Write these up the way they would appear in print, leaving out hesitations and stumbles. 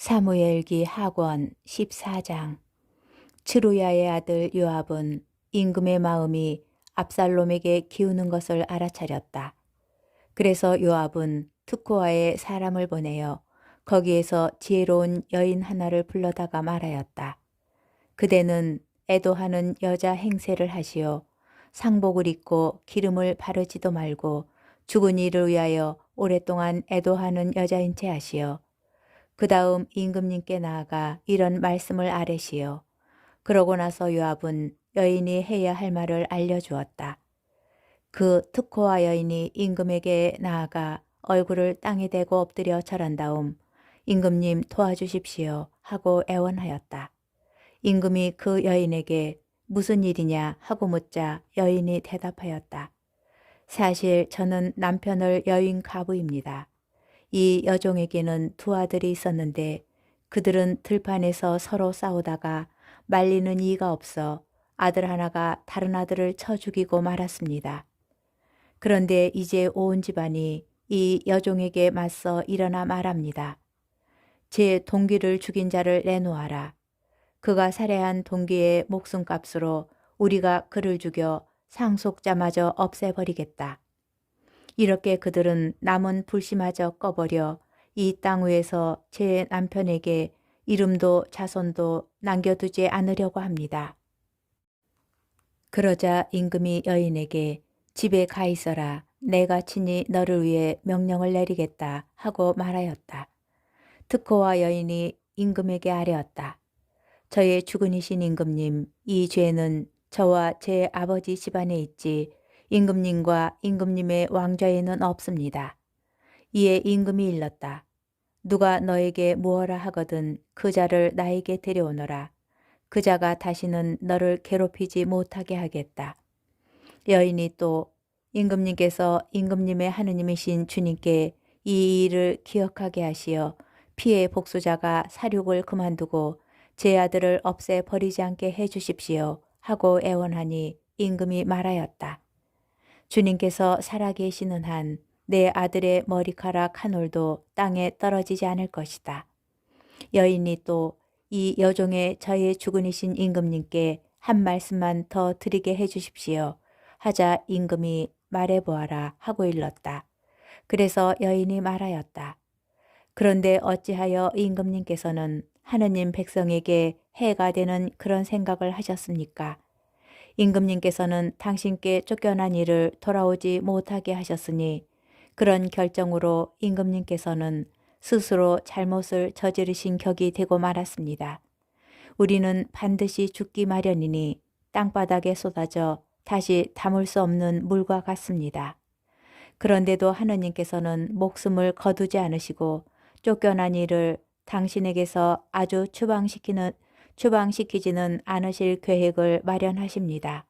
사무엘기 하권 14장. 츠루야의 아들 요압은 임금의 마음이 압살롬에게 기우는 것을 알아차렸다. 그래서 요압은 특고아에 사람을 보내어 거기에서 지혜로운 여인 하나를 불러다가 말하였다. 그대는 애도하는 여자 행세를 하시어 상복을 입고 기름을 바르지도 말고 죽은 이를 위하여 오랫동안 애도하는 여자인 채 하시어 그 다음 임금님께 나아가 이런 말씀을 아뢰시오. 그러고 나서 요압은 여인이 해야 할 말을 알려주었다. 그 특고아 여인이 임금에게 나아가 얼굴을 땅에 대고 엎드려 절한 다음 임금님 도와주십시오 하고 애원하였다. 임금이 그 여인에게 무슨 일이냐 하고 묻자 여인이 대답하였다. 사실 저는 남편을 여인 가부입니다. 이 여종에게는 두 아들이 있었는데 그들은 들판에서 서로 싸우다가 말리는 이가 없어 아들 하나가 다른 아들을 쳐 죽이고 말았습니다. 그런데 이제 온 집안이 이 여종에게 맞서 일어나 말합니다. 제 동기를 죽인 자를 내놓아라. 그가 살해한 동기의 목숨값으로 우리가 그를 죽여 상속자마저 없애버리겠다. 이렇게 그들은 남은 불씨마저 꺼버려 이 땅 위에서 제 남편에게 이름도 자손도 남겨두지 않으려고 합니다. 그러자 임금이 여인에게 집에 가 있어라. 내가 친히 너를 위해 명령을 내리겠다 하고 말하였다. 특고와 여인이 임금에게 아뢰었다. 저의 주군이신 임금님, 이 죄는 저와 제 아버지 집안에 있지 임금님과 임금님의 왕좌에는 없습니다. 이에 임금이 일렀다. 누가 너에게 무엇라 하거든 그 자를 나에게 데려오너라. 그 자가 다시는 너를 괴롭히지 못하게 하겠다. 여인이 또 임금님께서 임금님의 하느님이신 주님께 이 일을 기억하게 하시어 피해 복수자가 사륙을 그만두고 제 아들을 없애 버리지 않게 해주십시오 하고 애원하니 임금이 말하였다. 주님께서 살아계시는 한 내 아들의 머리카락 한 올도 땅에 떨어지지 않을 것이다. 여인이 또 이 여종의 저의 주군이신 임금님께 한 말씀만 더 드리게 해주십시오 하자 임금이 말해보아라 하고 일렀다. 그래서 여인이 말하였다. 그런데 어찌하여 임금님께서는 하느님 백성에게 해가 되는 그런 생각을 하셨습니까? 임금님께서는 당신께 쫓겨난 이를 돌아오지 못하게 하셨으니 그런 결정으로 임금님께서는 스스로 잘못을 저지르신 격이 되고 말았습니다. 우리는 반드시 죽기 마련이니 땅바닥에 쏟아져 다시 담을 수 없는 물과 같습니다. 그런데도 하느님께서는 목숨을 거두지 않으시고 쫓겨난 이를 당신에게서 아주 추방시키지는 않으실 계획을 마련하십니다.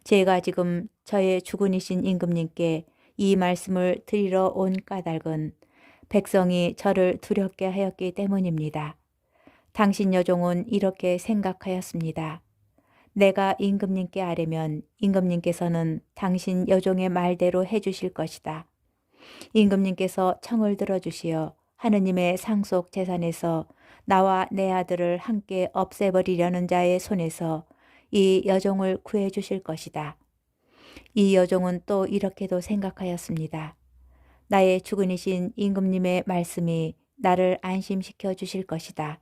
제가 지금 저의 주군이신 임금님께 이 말씀을 드리러 온 까닭은 백성이 저를 두렵게 하였기 때문입니다. 당신 여종은 이렇게 생각하였습니다. 내가 임금님께 아뢰면 임금님께서는 당신 여종의 말대로 해주실 것이다. 임금님께서 청을 들어주시어 하느님의 상속 재산에서 나와 내 아들을 함께 없애버리려는 자의 손에서 이 여종을 구해주실 것이다. 이 여종은 또 이렇게도 생각하였습니다. 나의 주군이신 임금님의 말씀이 나를 안심시켜 주실 것이다.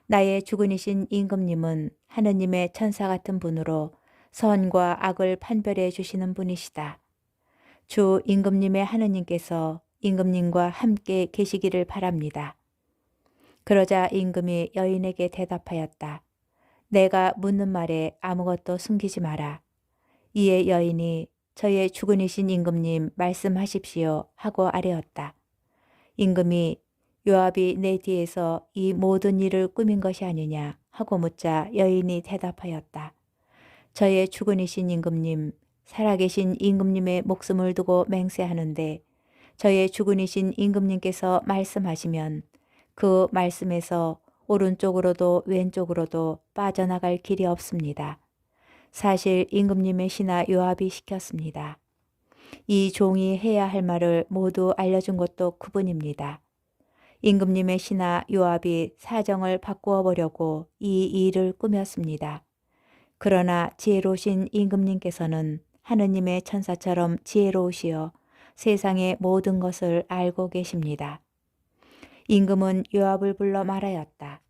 나의 주군이신 임금님은 하느님의 천사 같은 분으로 선과 악을 판별해 주시는 분이시다. 주 임금님의 하느님께서 임금님과 함께 계시기를 바랍니다. 그러자 임금이 여인에게 대답하였다. 내가 묻는 말에 아무것도 숨기지 마라. 이에 여인이 저의 주군이신 임금님 말씀하십시오 하고 아뢰었다. 임금이 요압이 내 뒤에서 이 모든 일을 꾸민 것이 아니냐 하고 묻자 여인이 대답하였다. 저의 주군이신 임금님, 살아계신 임금님의 목숨을 두고 맹세하는데 저의 주군이신 임금님께서 말씀하시면 그 말씀에서 오른쪽으로도 왼쪽으로도 빠져나갈 길이 없습니다. 사실 임금님의 신하 요압이 시켰습니다. 이 종이 해야 할 말을 모두 알려준 것도 그분입니다. 임금님의 신하 요압이 사정을 바꾸어 보려고 이 일을 꾸몄습니다. 그러나 지혜로우신 임금님께서는 하느님의 천사처럼 지혜로우시어 세상의 모든 것을 알고 계십니다. 임금은 요압을 불러 말하였다.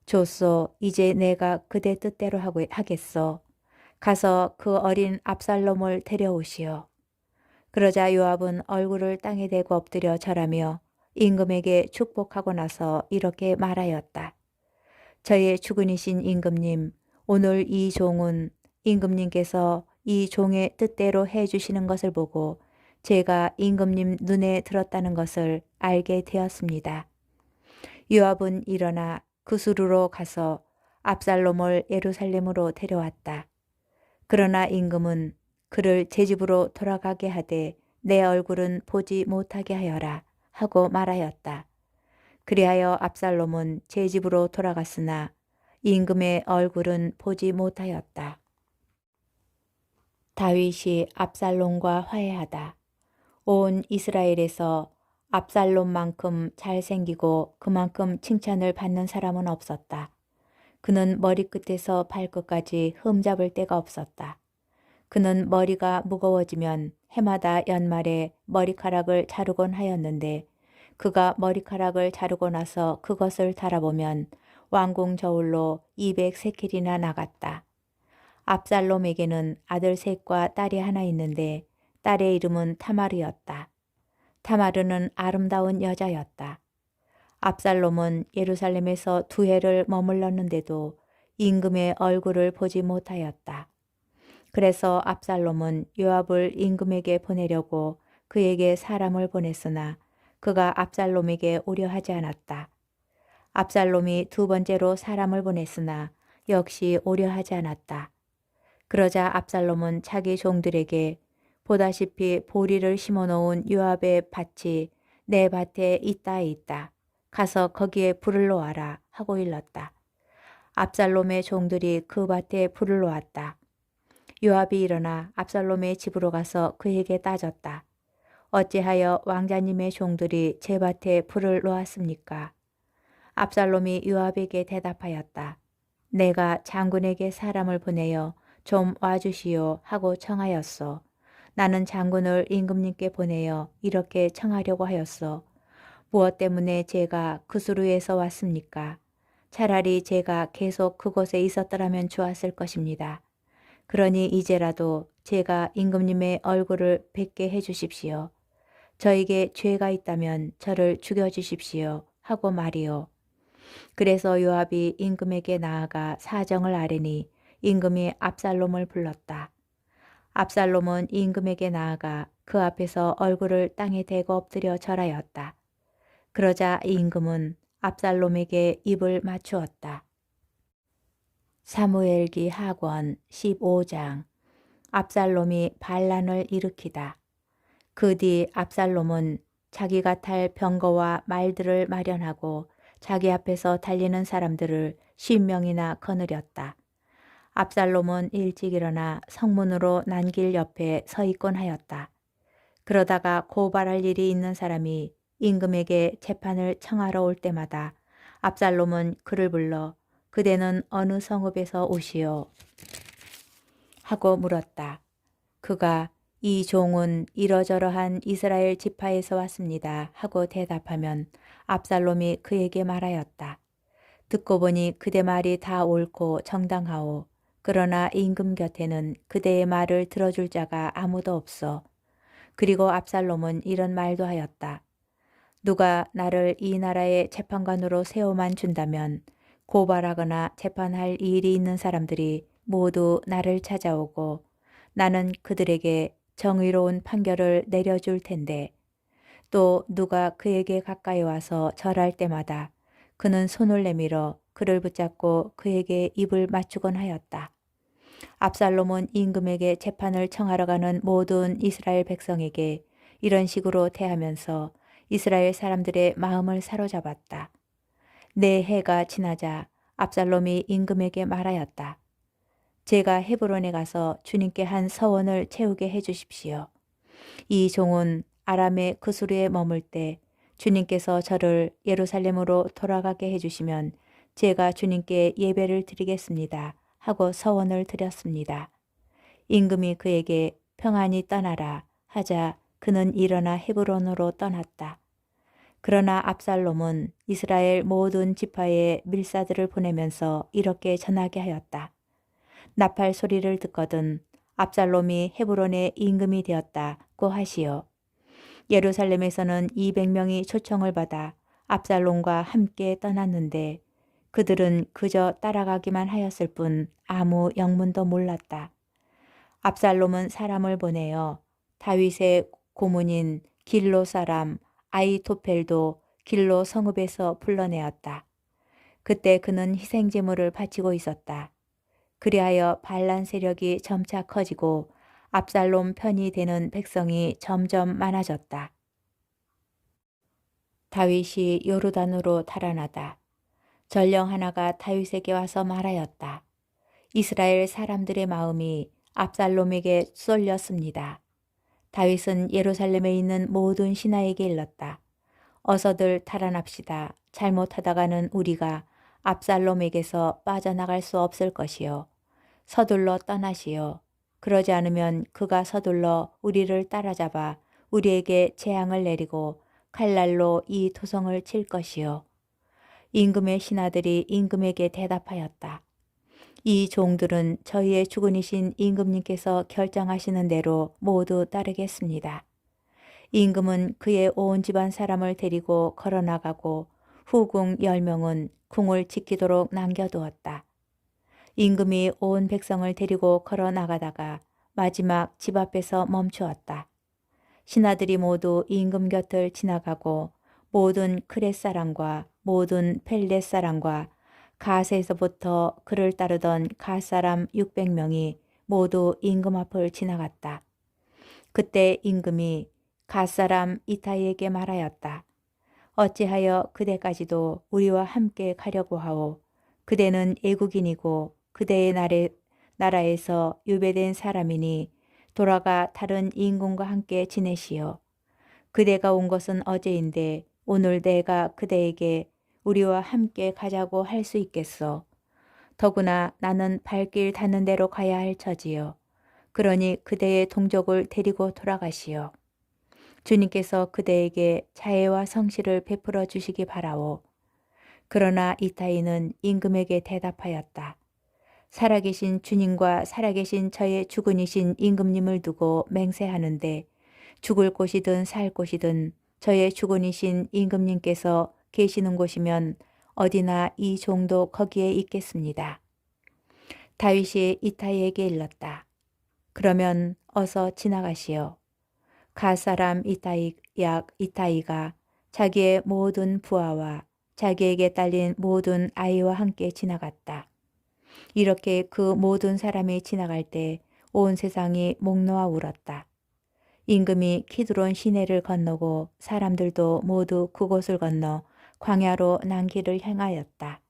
좋소, 이제 내가 그대 뜻대로 하겠소. 가서 그 어린 압살롬을 데려오시오. 그러자 요압은 얼굴을 땅에 대고 엎드려 절하며 임금에게 축복하고 나서 이렇게 말하였다. 저의 주군이신 임금님, 오늘 이 종은 임금님께서 이 종의 뜻대로 해주시는 것을 보고 제가 임금님 눈에 들었다는 것을 알게 되었습니다. 요압은 일어나 그수르로 가서 압살롬을 예루살렘으로 데려왔다. 그러나 임금은 그를 제 집으로 돌아가게 하되 내 얼굴은 보지 못하게 하여라 하고 말하였다. 그리하여 압살롬은 제 집으로 돌아갔으나 임금의 얼굴은 보지 못하였다. 다윗이 압살롬과 화해하다. 온 이스라엘에서 압살롬만큼 잘생기고 그만큼 칭찬을 받는 사람은 없었다. 그는 머리끝에서 발끝까지 흠잡을 데가 없었다. 그는 머리가 무거워지면 해마다 연말에 머리카락을 자르곤 하였는데 그가 머리카락을 자르고 나서 그것을 달아보면 왕궁 저울로 200세켈이나 나갔다. 압살롬에게는 아들 셋과 딸이 하나 있는데 딸의 이름은 타마르였다. 타마르는 아름다운 여자였다. 압살롬은 예루살렘에서 2해를 머물렀는데도 임금의 얼굴을 보지 못하였다. 그래서 압살롬은 요압을 임금에게 보내려고 그에게 사람을 보냈으나 그가 압살롬에게 오려 하지 않았다. 압살롬이 2번째로 사람을 보냈으나 역시 오려 하지 않았다. 그러자 압살롬은 자기 종들에게 보다시피 보리를 심어놓은 요압의 밭이 내 밭에 있다. 가서 거기에 불을 놓아라 하고 일렀다. 압살롬의 종들이 그 밭에 불을 놓았다. 요압이 일어나 압살롬의 집으로 가서 그에게 따졌다. 어찌하여 왕자님의 종들이 제 밭에 불을 놓았습니까? 압살롬이 요압에게 대답하였다. 내가 장군에게 사람을 보내어 좀 와주시오 하고 청하였소. 나는 장군을 임금님께 보내어 이렇게 청하려고 하였소. 무엇 때문에 제가 그수르에서 왔습니까? 차라리 제가 계속 그곳에 있었더라면 좋았을 것입니다. 그러니 이제라도 제가 임금님의 얼굴을 뵙게 해주십시오. 저에게 죄가 있다면 저를 죽여주십시오 하고 말이요. 그래서 요압이 임금에게 나아가 사정을 아뢰니 임금이 압살롬을 불렀다. 압살롬은 임금에게 나아가 그 앞에서 얼굴을 땅에 대고 엎드려 절하였다. 그러자 임금은 압살롬에게 입을 맞추었다. 사무엘기 하권 15장. 압살롬이 반란을 일으키다. 그 뒤 압살롬은 자기가 탈 병거와 말들을 마련하고 자기 앞에서 달리는 사람들을 10명이나 거느렸다. 압살롬은 일찍 일어나 성문으로 난길 옆에 서 있곤 하였다. 그러다가 고발할 일이 있는 사람이 임금에게 재판을 청하러 올 때마다 압살롬은 그를 불러 그대는 어느 성읍에서 오시오? 하고 물었다. 그가 이 종은 이러저러한 이스라엘 지파에서 왔습니다 하고 대답하면 압살롬이 그에게 말하였다. 듣고 보니 그대 말이 다 옳고 정당하오. 그러나 임금 곁에는 그대의 말을 들어줄 자가 아무도 없어. 그리고 압살롬은 이런 말도 하였다. 누가 나를 이 나라의 재판관으로 세워만 준다면 고발하거나 재판할 일이 있는 사람들이 모두 나를 찾아오고 나는 그들에게 정의로운 판결을 내려줄 텐데 또 누가 그에게 가까이 와서 절할 때마다 그는 손을 내밀어 그를 붙잡고 그에게 입을 맞추곤 하였다. 압살롬은 임금에게 재판을 청하러 가는 모든 이스라엘 백성에게 이런 식으로 대하면서 이스라엘 사람들의 마음을 사로잡았다. 네 해가 지나자 압살롬이 임금에게 말하였다. 제가 헤브론에 가서 주님께 한 서원을 채우게 해주십시오. 이 종은 아람의 그수르에 머물 때 주님께서 저를 예루살렘으로 돌아가게 해주시면 제가 주님께 예배를 드리겠습니다. 하고 서원을 드렸습니다. 임금이 그에게 평안히 떠나라 하자 그는 일어나 헤브론으로 떠났다. 그러나 압살롬은 이스라엘 모든 지파에 밀사들을 보내면서 이렇게 전하게 하였다. 나팔 소리를 듣거든 압살롬이 헤브론의 임금이 되었다고 하시오. 예루살렘에서는 200명이 초청을 받아 압살롬과 함께 떠났는데 그들은 그저 따라가기만 하였을 뿐 아무 영문도 몰랐다. 압살롬은 사람을 보내어 다윗의 고문인 길로 사람 아히토펠도 길로 성읍에서 불러내었다. 그때 그는 희생 제물을 바치고 있었다. 그리하여 반란 세력이 점차 커지고 압살롬 편이 되는 백성이 점점 많아졌다. 다윗이 요르단으로 달아나다. 전령 하나가 다윗에게 와서 말하였다. 이스라엘 사람들의 마음이 압살롬에게 쏠렸습니다. 다윗은 예루살렘에 있는 모든 신하에게 일렀다. 어서들 달아납시다. 잘못하다가는 우리가 압살롬에게서 빠져나갈 수 없을 것이요. 서둘러 떠나시오. 그러지 않으면 그가 서둘러 우리를 따라잡아 우리에게 재앙을 내리고 칼날로 이 도성을 칠 것이요. 임금의 신하들이 임금에게 대답하였다. 이 종들은 저희의 주군이신 임금님께서 결정하시는 대로 모두 따르겠습니다. 임금은 그의 온 집안 사람을 데리고 걸어나가고 후궁 10명은 궁을 지키도록 남겨두었다. 임금이 온 백성을 데리고 걸어나가다가 마지막 집 앞에서 멈추었다. 신하들이 모두 임금 곁을 지나가고 모든 크렛 사람과 모든 펠렛 사람과 가세에서부터 그를 따르던 가 사람 600명이 모두 임금 앞을 지나갔다. 그때 임금이 가 사람 이타이에게 말하였다. 어찌하여 그대까지도 우리와 함께 가려고 하오. 그대는 애국인이고 그대의 나라에서 유배된 사람이니 돌아가 다른 임금과 함께 지내시오. 그대가 온 것은 어제인데 오늘 내가 그대에게 우리와 함께 가자고 할 수 있겠소. 더구나 나는 발길 닿는 대로 가야 할 처지요. 그러니 그대의 동족을 데리고 돌아가시오. 주님께서 그대에게 자애와 성실을 베풀어 주시기 바라오. 그러나 이타이는 임금에게 대답하였다. 살아계신 주님과 살아계신 저의 주군이신 임금님을 두고 맹세하는데 죽을 곳이든 살 곳이든 저의 주군이신 임금님께서 계시는 곳이면 어디나 이 종도 거기에 있겠습니다. 다윗이 이타이에게 일렀다. 그러면 어서 지나가시오. 가 사람 이타이가 자기의 모든 부하와 자기에게 딸린 모든 아이와 함께 지나갔다. 이렇게 그 모든 사람이 지나갈 때 온 세상이 목 놓아 울었다. 임금이 키드론 시내를 건너고 사람들도 모두 그곳을 건너 광야로 난 길을 향하였다.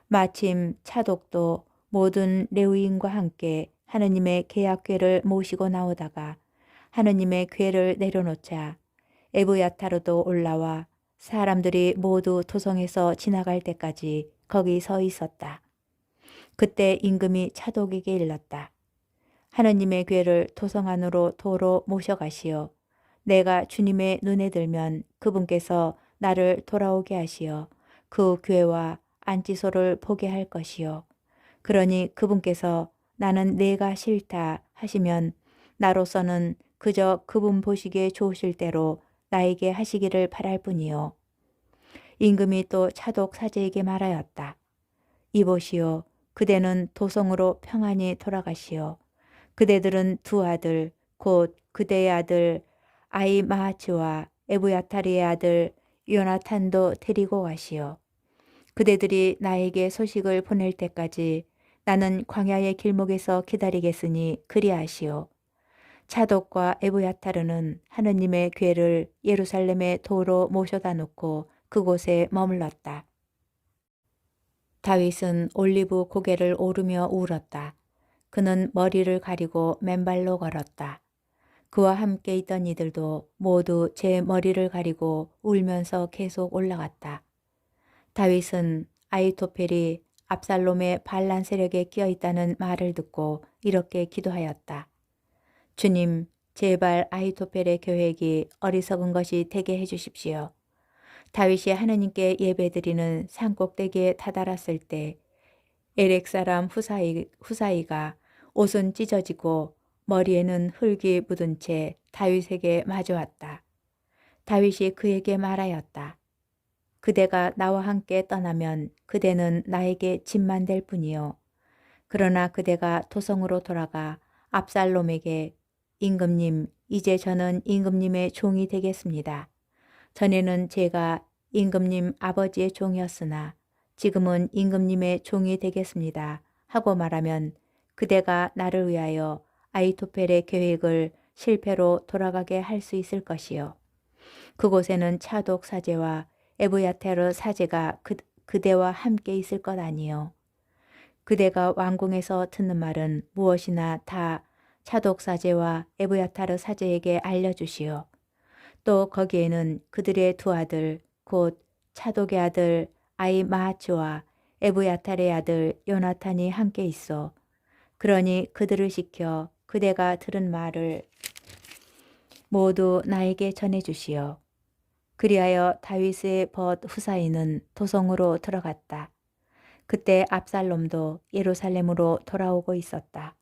마침 차독도 모든 레위인과 함께 하느님의 계약궤를 모시고 나오다가 하느님의 궤를 내려놓자 에브야타르도 올라와 사람들이 모두 도성에서 지나갈 때까지 거기 서 있었다. 그때 임금이 차독에게 일렀다. 하느님의 궤를 도성 안으로 도로 모셔가시어 내가 주님의 눈에 들면 그분께서 나를 돌아오게 하시어 그 궤와 안지소를 보게 할 것이요. 그러니 그분께서 나는 내가 싫다 하시면 나로서는 그저 그분 보시기에 좋으실 대로 나에게 하시기를 바랄 뿐이요. 임금이 또 차독 사제에게 말하였다. 이보시오. 그대는 도성으로 평안히 돌아가시오. 그대들은 두 아들 곧 그대의 아들 아히마아츠와 에브야타리의 아들 요나탄도 데리고 가시오. 그대들이 나에게 소식을 보낼 때까지 나는 광야의 길목에서 기다리겠으니 그리하시오. 차독과 에브야타르는 하느님의 궤를 예루살렘의 도로 모셔다 놓고 그곳에 머물렀다. 다윗은 올리브 고개를 오르며 울었다. 그는 머리를 가리고 맨발로 걸었다. 그와 함께 있던 이들도 모두 제 머리를 가리고 울면서 계속 올라갔다. 다윗은 아히토펠이 압살롬의 반란 세력에 끼어 있다는 말을 듣고 이렇게 기도하였다. 주님, 제발 아히토펠의 계획이 어리석은 것이 되게 해주십시오. 다윗이 하느님께 예배드리는 산꼭대기에 다다랐을 때 에렉 사람 후사이가 옷은 찢어지고 머리에는 흙이 묻은 채 다윗에게 마주왔다. 다윗이 그에게 말하였다. 그대가 나와 함께 떠나면 그대는 나에게 짐만 될 뿐이요. 그러나 그대가 도성으로 돌아가 압살롬에게 임금님, 이제 저는 임금님의 종이 되겠습니다. 전에는 제가 임금님 아버지의 종이었으나 지금은 임금님의 종이 되겠습니다. 하고 말하면 그대가 나를 위하여 아히토펠의 계획을 실패로 돌아가게 할 수 있을 것이요. 그곳에는 차독 사제와 에브야타르 사제가 그대와 함께 있을 것 아니요. 그대가 왕궁에서 듣는 말은 무엇이나 다 차독 사제와 에브야타르 사제에게 알려주시오. 또 거기에는 그들의 두 아들 곧 차독의 아들 아히마아츠와 에브야탈의 아들 요나탄이 함께 있어. 그러니 그들을 시켜 그대가 들은 말을 모두 나에게 전해주시오. 그리하여 다윗의 벗 후사이는 도성으로 들어갔다. 그때 압살롬도 예루살렘으로 돌아오고 있었다.